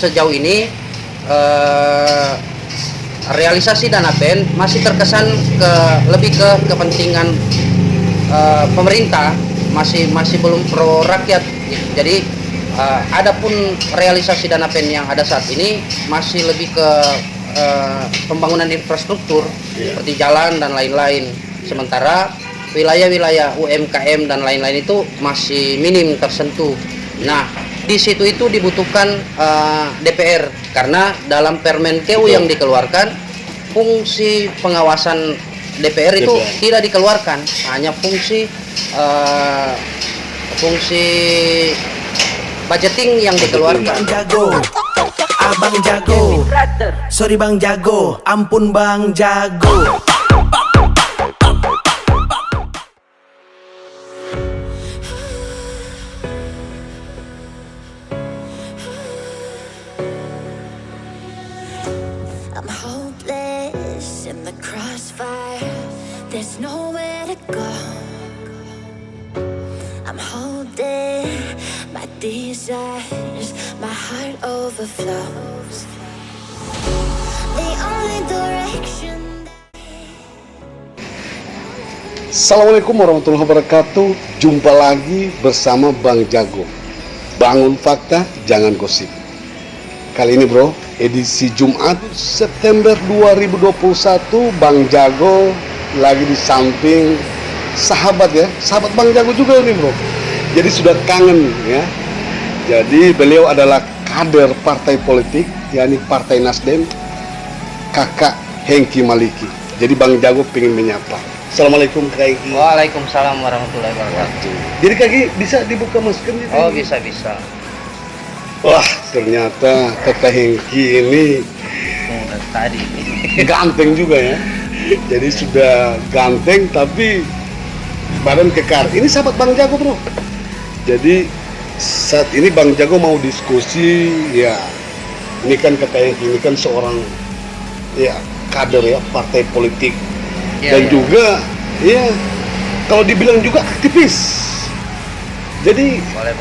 Sejauh ini eh, realisasi dana PEN masih terkesan lebih ke kepentingan pemerintah, masih belum pro rakyat. Jadi adapun realisasi dana PEN yang ada saat ini masih lebih ke pembangunan infrastruktur seperti jalan dan lain-lain. Sementara wilayah-wilayah UMKM dan lain-lain itu masih minim tersentuh. Nah, di situ itu dibutuhkan DPR, karena dalam Permenkeu yang dikeluarkan fungsi pengawasan DPR itu tidak dikeluarkan, hanya fungsi budgeting yang dikeluarkan. Bang jago, abang jago, sorry bang jago, ampun bang jago. I'm hopeless in the crossfire. There's nowhere to go. I'm holding my desires. My heart overflows. The only direction. Assalamualaikum warahmatullahi wabarakatuh. Jumpa lagi bersama Bang Jago. Bangun fakta, jangan gosip. Kali ini bro, edisi Jumat September 2021, Bang Jago lagi di samping sahabat ya, sahabat Bang Jago juga ini bro. Jadi sudah kangen ya. Jadi beliau adalah kader partai politik, yakni Partai Nasdem, Kakak Hengki Maliki. Jadi Bang Jago pengen menyapa. Assalamualaikum Kak Hengki. Waalaikumsalam warahmatullahi wabarakatuh. Jadi Kaki bisa dibuka masker gitu? Oh, bisa. Wah, ternyata Kakak Hengki ini Tadi ganteng juga ya. Jadi sudah ganteng tapi badan kekar. Ini sahabat Bang Jago bro. Jadi saat ini Bang Jago mau diskusi ya. Ini kan Kakak Hengki ini kan seorang ya kader ya partai politik dan juga ya kalau dibilang juga aktivis. Jadi boleh.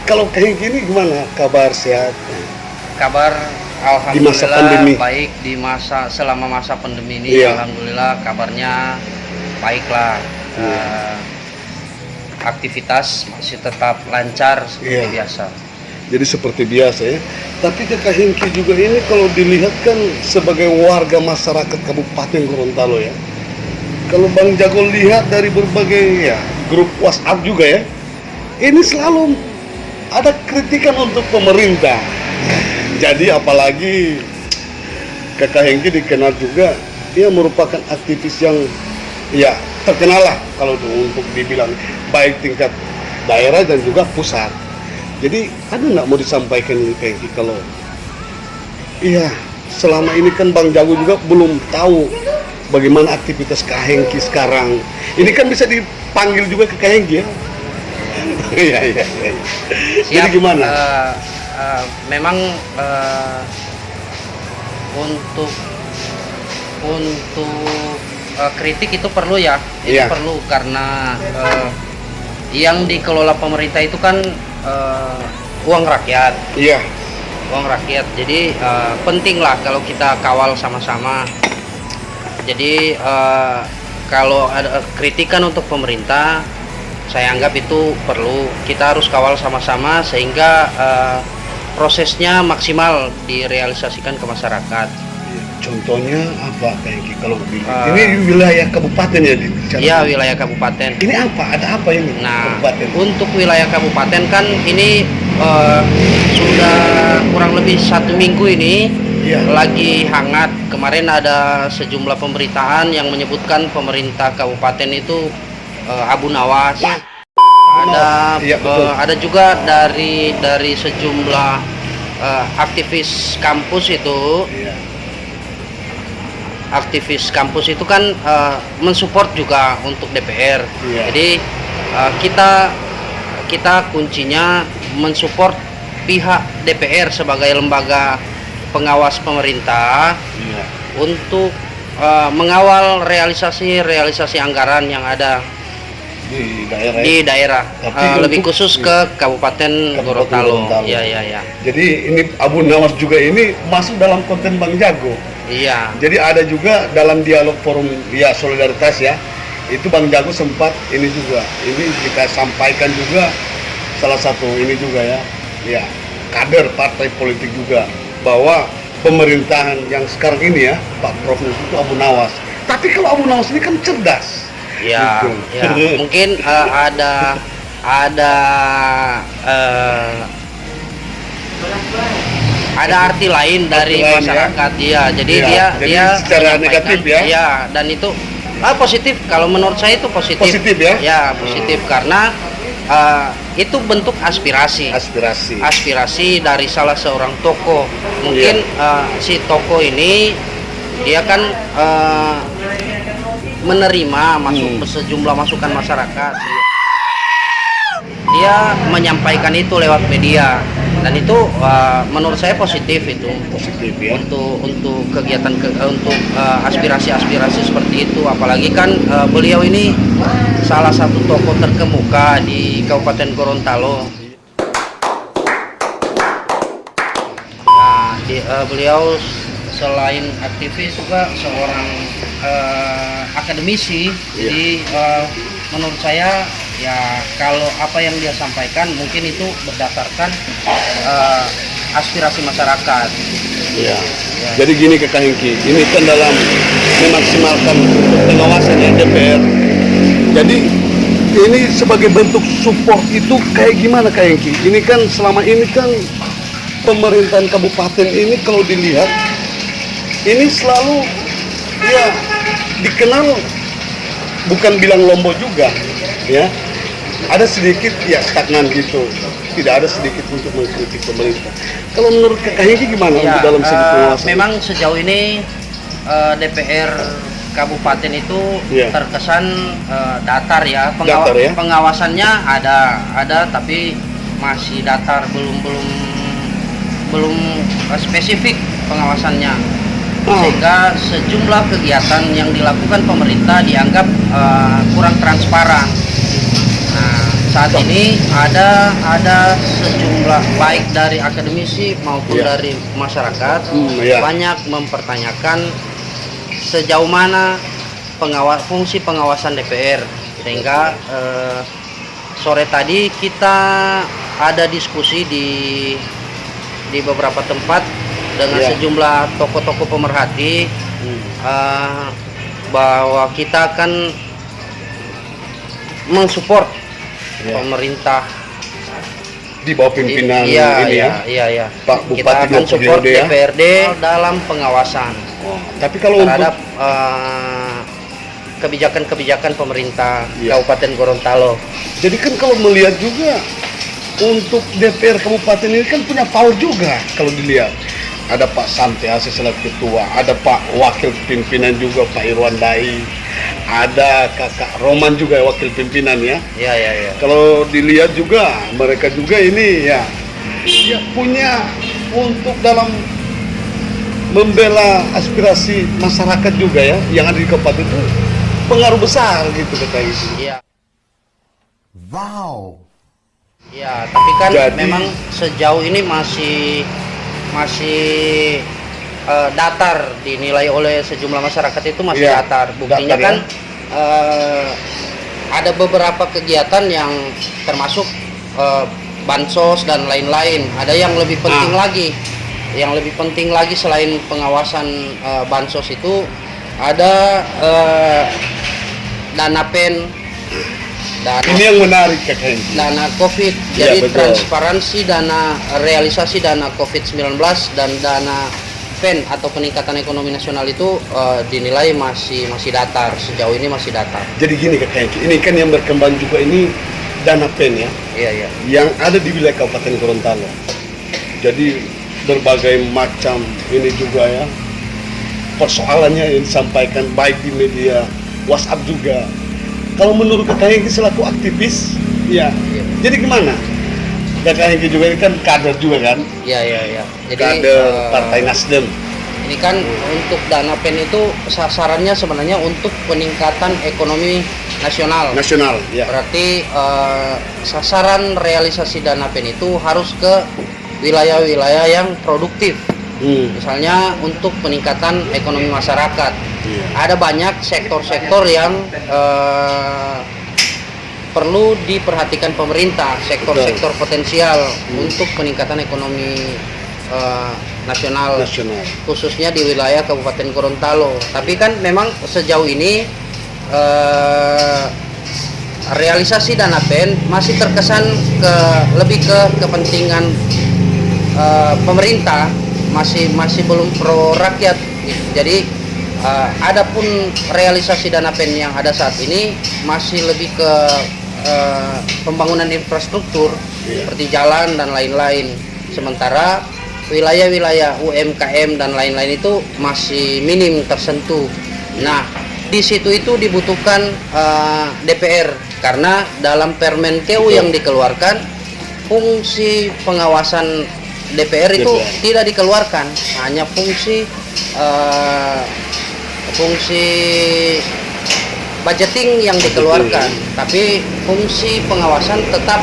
Kalau kayak gini gimana kabar sehat? Kabar Di masa pandemi. alhamdulillah baik selama masa pandemi ini. Iya. Alhamdulillah kabarnya baiklah. Aktivitas masih tetap lancar seperti biasa. Jadi seperti biasa ya. Tapi Kakak Hengki juga ini kalau dilihat kan sebagai warga masyarakat Kabupaten Gorontalo ya. Kalau Bang Jago lihat dari berbagai ya grup WhatsApp juga ya, ini selalu ada kritikan untuk pemerintah. Jadi apalagi Kakak Hengki dikenal juga dia merupakan aktivis yang ya terkenal lah kalau untuk dibilang baik tingkat daerah dan juga pusat. Jadi ada nggak mau disampaikan ini Kak Hengki kalau iya selama ini kan Bang Jago juga belum tahu bagaimana aktivitas Kak Hengki sekarang. Ini kan bisa dipanggil juga ke Kak Hengki ya. Iya. Jadi gimana? Memang untuk kritik itu perlu ya. Itu perlu karena yang dikelola pemerintah itu kan uang rakyat. Iya. Uang rakyat. Jadi penting lah kalau kita kawal sama-sama. Jadi kalau ada kritikan untuk pemerintah, saya anggap itu perlu, kita harus kawal sama-sama sehingga prosesnya maksimal direalisasikan ke masyarakat. Contohnya apa Kak kalau ini wilayah kabupaten ya? Iya, wilayah kabupaten. Ini apa? Ada apa ini? Nah, kabupaten? Untuk wilayah kabupaten kan ini sudah kurang lebih 1 minggu ini lagi hangat. Kemarin ada sejumlah pemberitaan yang menyebutkan pemerintah kabupaten itu Abu Nawas. Ada juga dari sejumlah aktivis kampus itu. Aktivis kampus itu kan mensupport juga untuk DPR. Jadi kita kuncinya mensupport pihak DPR sebagai lembaga pengawas pemerintah untuk mengawal realisasi anggaran yang ada. di daerah. di daerah. Tapi Lebih untuk- khusus ke Kabupaten Gorontalo. Gorontalo. Iya, iya, iya. Jadi ini Abu Nawas juga ini masuk dalam konten Bang Jago. Iya. Jadi ada juga dalam dialog forum ya solidaritas ya, itu Bang Jago sempat ini juga, ini kita sampaikan juga salah satu ini juga ya kader partai politik juga bahwa pemerintahan yang sekarang ini ya Pak Prof itu Abu Nawas. Tapi kalau Abu Nawas ini kan cerdas. Ya, Gitu. ya. Mungkin ada arti lain dari lain, ya. masyarakat dia. Jadi Iya, dia jadi dia secara menyampaikan, negatif, ya. Iya, dan itu positif. Kalau menurut saya itu positif. Positif, ya? Ya, positif karena itu bentuk aspirasi. Aspirasi dari salah seorang tokoh. Mungkin si tokoh ini dia kan menerima sejumlah masukan masyarakat. Dia menyampaikan itu lewat media dan itu menurut saya positif itu. Positif ya. Untuk kegiatan untuk aspirasi-aspirasi seperti itu, apalagi kan beliau ini salah satu tokoh terkemuka di Kabupaten Gorontalo. Nah, beliau selain aktivis juga seorang akademisi. Jadi menurut saya ya kalau apa yang dia sampaikan mungkin itu berdasarkan aspirasi masyarakat. Ya. Jadi gini Kak Hengki, ini kan dalam memaksimalkan pengawasannya DPR. Jadi ini sebagai bentuk support itu kayak gimana Kak Hengki? Ini kan selama ini kan pemerintahan kabupaten ini kalau dilihat ini selalu ya dikenal bukan bilang lombo juga ya. Ada sedikit ya stagnan gitu. Tidak ada sedikit untuk mengkritik pemerintah. Kalau menurut Kak Hengki gimana untuk dalam segi pengawasan? Memang sejauh ini DPR Kabupaten itu terkesan datar ya. Datar ya? Pengawasannya ada tapi masih datar, belum spesifik pengawasannya. Sehingga sejumlah kegiatan yang dilakukan pemerintah dianggap kurang transparan. Nah, saat ini ada sejumlah baik dari akademisi maupun dari masyarakat banyak mempertanyakan sejauh mana fungsi pengawasan DPR, sehingga sore tadi kita ada diskusi di beberapa tempat dengan sejumlah tokoh-tokoh pemerhati bahwa kita akan mensupport pemerintah di bawah pimpinan Pak Bupati kita akan support ya? DPRD dalam pengawasan Tapi kalau terhadap kebijakan-kebijakan pemerintah Kabupaten Gorontalo. Jadi kan kalau melihat juga untuk DPR Kabupaten ini kan punya power juga kalau dilihat. Ada Pak Santiase selaku ketua, ada Pak Wakil Pimpinan juga Pak Irwan Dai, ada Kakak Roman juga wakil pimpinan ya. Iya. Kalau dilihat juga mereka juga ini ya punya untuk dalam membela aspirasi masyarakat juga ya yang ada di kabupaten itu pengaruh besar gitu katanya. Iya. Wow. Ya, tapi kan Jadi, memang sejauh ini masih datar dinilai oleh sejumlah masyarakat itu masih datar. Buktinya datar, kan ada beberapa kegiatan yang termasuk bansos dan lain-lain. Ada yang lebih penting lagi. Yang lebih penting lagi selain pengawasan bansos itu ada dana pen. ini yang menarik kakaknya. Dana COVID, jadi transparansi dana realisasi dana COVID-19 dan dana PEN atau peningkatan ekonomi nasional itu dinilai masih datar, sejauh ini masih datar. Jadi gini kakaknya, ini kan yang berkembang juga ini dana PEN ya, Iya. yang ada di wilayah Kabupaten Gorontalo. Jadi berbagai macam ini juga ya persoalannya yang disampaikan baik di media WhatsApp juga. Kalau menurut Kakak Hengki selaku aktivis, jadi gimana? Kakak Hengki juga ini kan kader juga kan? Iya. Jadi kader Partai Nasdem. Ini kan untuk dana PEN itu sasarannya sebenarnya untuk peningkatan ekonomi nasional. Nasional, ya. Berarti sasaran realisasi dana PEN itu harus ke wilayah-wilayah yang produktif. Misalnya untuk peningkatan ekonomi masyarakat. Iya. Ada banyak sektor-sektor yang perlu diperhatikan pemerintah, sektor-sektor potensial untuk peningkatan ekonomi nasional, khususnya di wilayah Kabupaten Gorontalo. Tapi kan memang sejauh ini realisasi dana PEN masih terkesan lebih ke kepentingan pemerintah, masih belum pro rakyat. Jadi adapun realisasi dana PEN yang ada saat ini masih lebih ke pembangunan infrastruktur seperti jalan dan lain-lain. Sementara wilayah-wilayah UMKM dan lain-lain itu masih minim tersentuh. Nah, di situ itu dibutuhkan DPR, karena dalam Permenkeu yang dikeluarkan fungsi pengawasan DPR itu tidak dikeluarkan, hanya fungsi budgeting yang dikeluarkan, tapi fungsi pengawasan tetap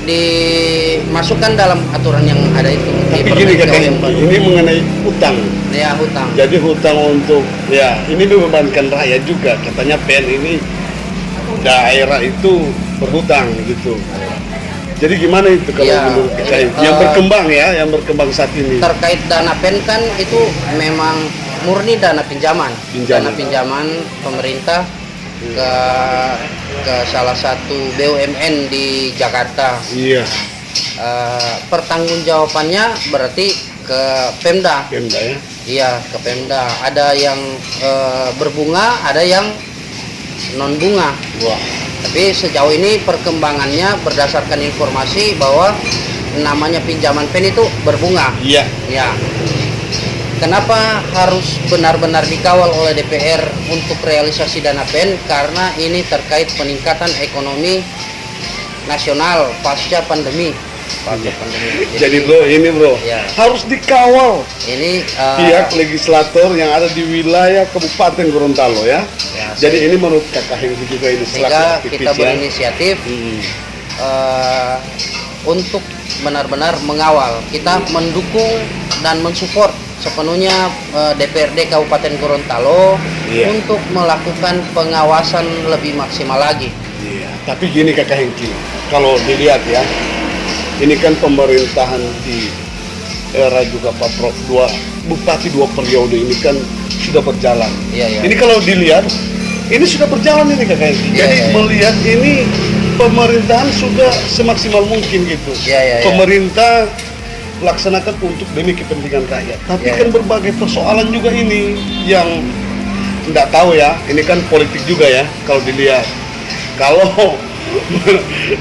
dimasukkan dalam aturan yang ada itu. Tapi gini kakak, ini mengenai hutang. Ya, hutang. Jadi hutang untuk, ya ini membebankan rakyat juga. Katanya PEN ini daerah itu berhutang gitu. Jadi gimana itu kalau Ya, menurut kakak? Yang berkembang ya, yang berkembang saat ini. Terkait dana PEN kan itu memang murni dana pinjaman. Dana pinjaman pemerintah ke salah satu BUMN di Jakarta. Iya. Pertanggungjawabannya berarti ke Pemda. Pemda ya. Iya, ke Pemda. Ada yang berbunga, ada yang non bunga. Wah. Tapi sejauh ini perkembangannya berdasarkan informasi bahwa namanya pinjaman PEN itu berbunga. Iya. Ya. Kenapa harus benar-benar dikawal oleh DPR untuk realisasi dana PEN? Karena ini terkait peningkatan ekonomi nasional pasca pandemi. Jadi bro, ini bro, Ya. harus dikawal Ini pihak legislator yang ada di wilayah Kabupaten Gorontalo ya. Ya, Jadi ini menurut kakak Hengki juga ini selaku sehingga aktivis kita ya. berinisiatif untuk benar-benar mengawal. Kita mendukung dan mensupport sepenuhnya DPRD Kabupaten Gorontalo untuk melakukan pengawasan lebih maksimal lagi. Iya. Tapi gini kakak Hengki, kalau dilihat ya, ini kan pemerintahan di era juga Pak Prof Bupati 2 periode ini kan sudah berjalan. Iya, iya. Ini kalau dilihat, ini sudah berjalan ini kakak Hengki. Iya, Jadi iya. melihat ini pemerintahan sudah semaksimal mungkin gitu. Iya, iya, iya. Pemerintah laksanakan untuk demi kepentingan rakyat. Tapi Ya, kan berbagai persoalan juga ini yang tidak tahu ya. Ini kan politik juga ya kalau dilihat. Kalau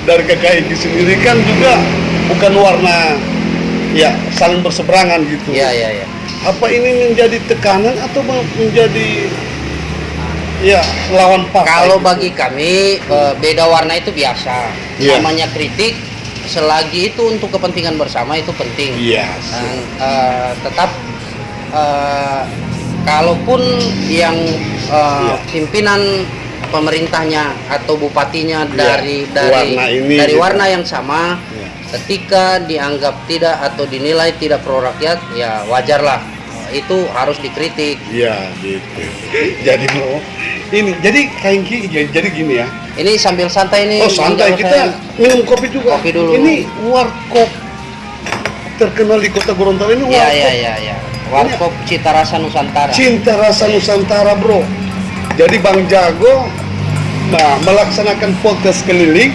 dari KKI sendiri kan juga bukan warna ya saling berseberangan gitu. Iya, iya, iya. Apa ini menjadi tekanan atau menjadi ya lawan partai? Kalau gitu? bagi kami beda warna itu biasa. Iya. Namanya kritik, selagi itu untuk kepentingan bersama itu penting. Iya. Dan tetap kalaupun yang pimpinan pemerintahnya atau bupatinya dari warna yang sama, ketika dianggap tidak atau dinilai tidak pro rakyat, ya wajarlah, itu harus dikritik. Iya gitu. Jadi bro, ini jadi Hengki jadi gini ya. Ini sambil santai nih. Oh santai, kita minum kopi juga. Kopi dulu. Ini warkop terkenal di Kota Gorontalo ini warkop. Iya. Warkop Cita Rasa Nusantara. Cinta Rasa Nusantara bro. Jadi Bang Jago melaksanakan podcast keliling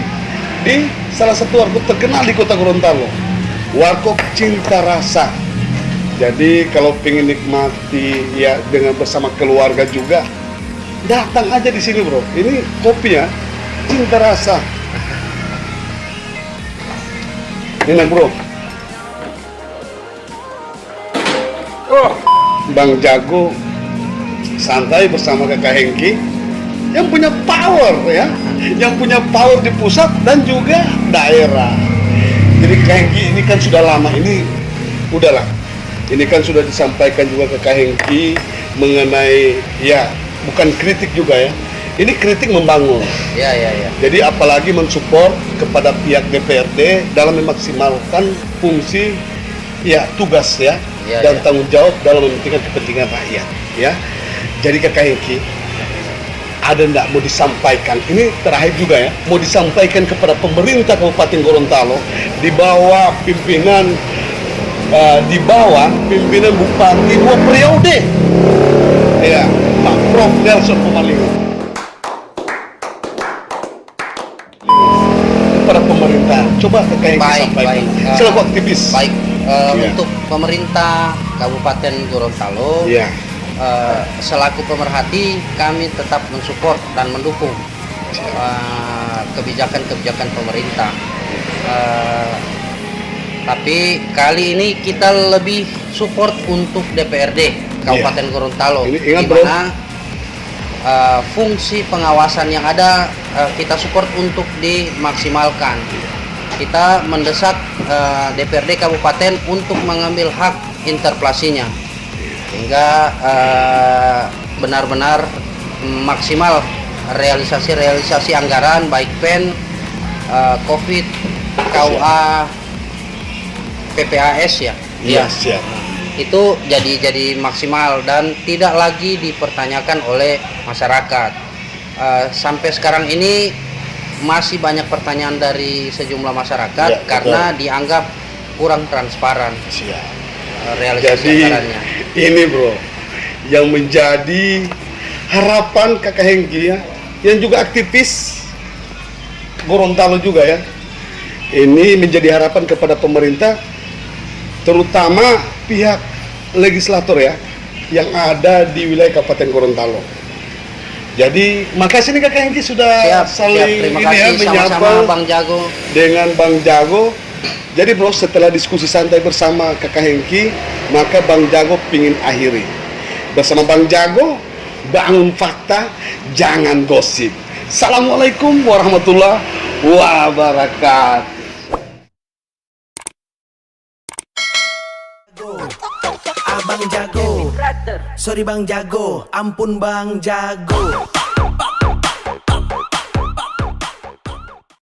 di salah satu warkop terkenal di Kota Gorontalo. Warkop Cinta Rasa. Jadi kalau pengen nikmati ya dengan bersama keluarga juga, datang aja di sini bro. Ini kopi ya, Cinta Rasa. Enak bro. Bang Jago santai bersama kakak Hengki yang punya power ya, yang punya power di pusat dan juga daerah. Jadi kakak Hengki ini kan sudah lama ini udahlah. Ini kan sudah disampaikan juga ke Kak Hengki mengenai ya bukan kritik juga ya. Ini kritik membangun. Ya, ya, ya. Jadi apalagi mensupport kepada pihak DPRD dalam memaksimalkan fungsi ya tugas ya, Ya, dan ya. tanggung jawab dalam mementingkan kepentingan rakyat ya. Jadi Kak Hengki, ada nggak mau disampaikan? Ini terakhir juga ya, mau disampaikan kepada pemerintah Kabupaten Gorontalo di bawah pimpinan Bupati 2 periode ya, Pak Prof Nelson Pomalingo, kepada pemerintah. Coba Kak Hengki Baik, sampaikan baik. selaku aktivis. Baik, Iya. untuk pemerintah Kabupaten Gorontalo, Ya, selaku pemerhati kami tetap mensupport dan mendukung kebijakan-kebijakan pemerintah. Tapi kali ini kita lebih support untuk DPRD Kabupaten Gorontalo, Ini di ingat, Bro. mana fungsi pengawasan yang ada kita support untuk dimaksimalkan. Kita mendesak DPRD Kabupaten untuk mengambil hak interpelasinya hingga benar-benar maksimal realisasi anggaran baik PEN, COVID, KUA, PPAS ya. iya siap. Itu jadi maksimal dan tidak lagi dipertanyakan oleh masyarakat. Sampai sekarang ini masih banyak pertanyaan dari sejumlah masyarakat Ya, karena dianggap kurang transparan Siap. realisasi Jadi anggarannya. ini bro, yang menjadi harapan Kakak Hengki ya, yang juga aktivis Gorontalo juga ya. Ini menjadi harapan kepada pemerintah, terutama pihak legislator ya, yang ada di wilayah Kabupaten Gorontalo. Jadi makasih nih Kakak Hengki sudah saling Terima ini ya, kasih menyapa sama-sama Bang Jago. dengan Bang Jago. Jadi bro, setelah diskusi santai bersama Kakak Hengki, maka Bang Jago pingin akhiri bersama Bang Jago, bangun fakta, jangan gosip. Assalamualaikum warahmatullahi wabarakatuh. Abang Jago, sorry Bang Jago, ampun Bang Jago.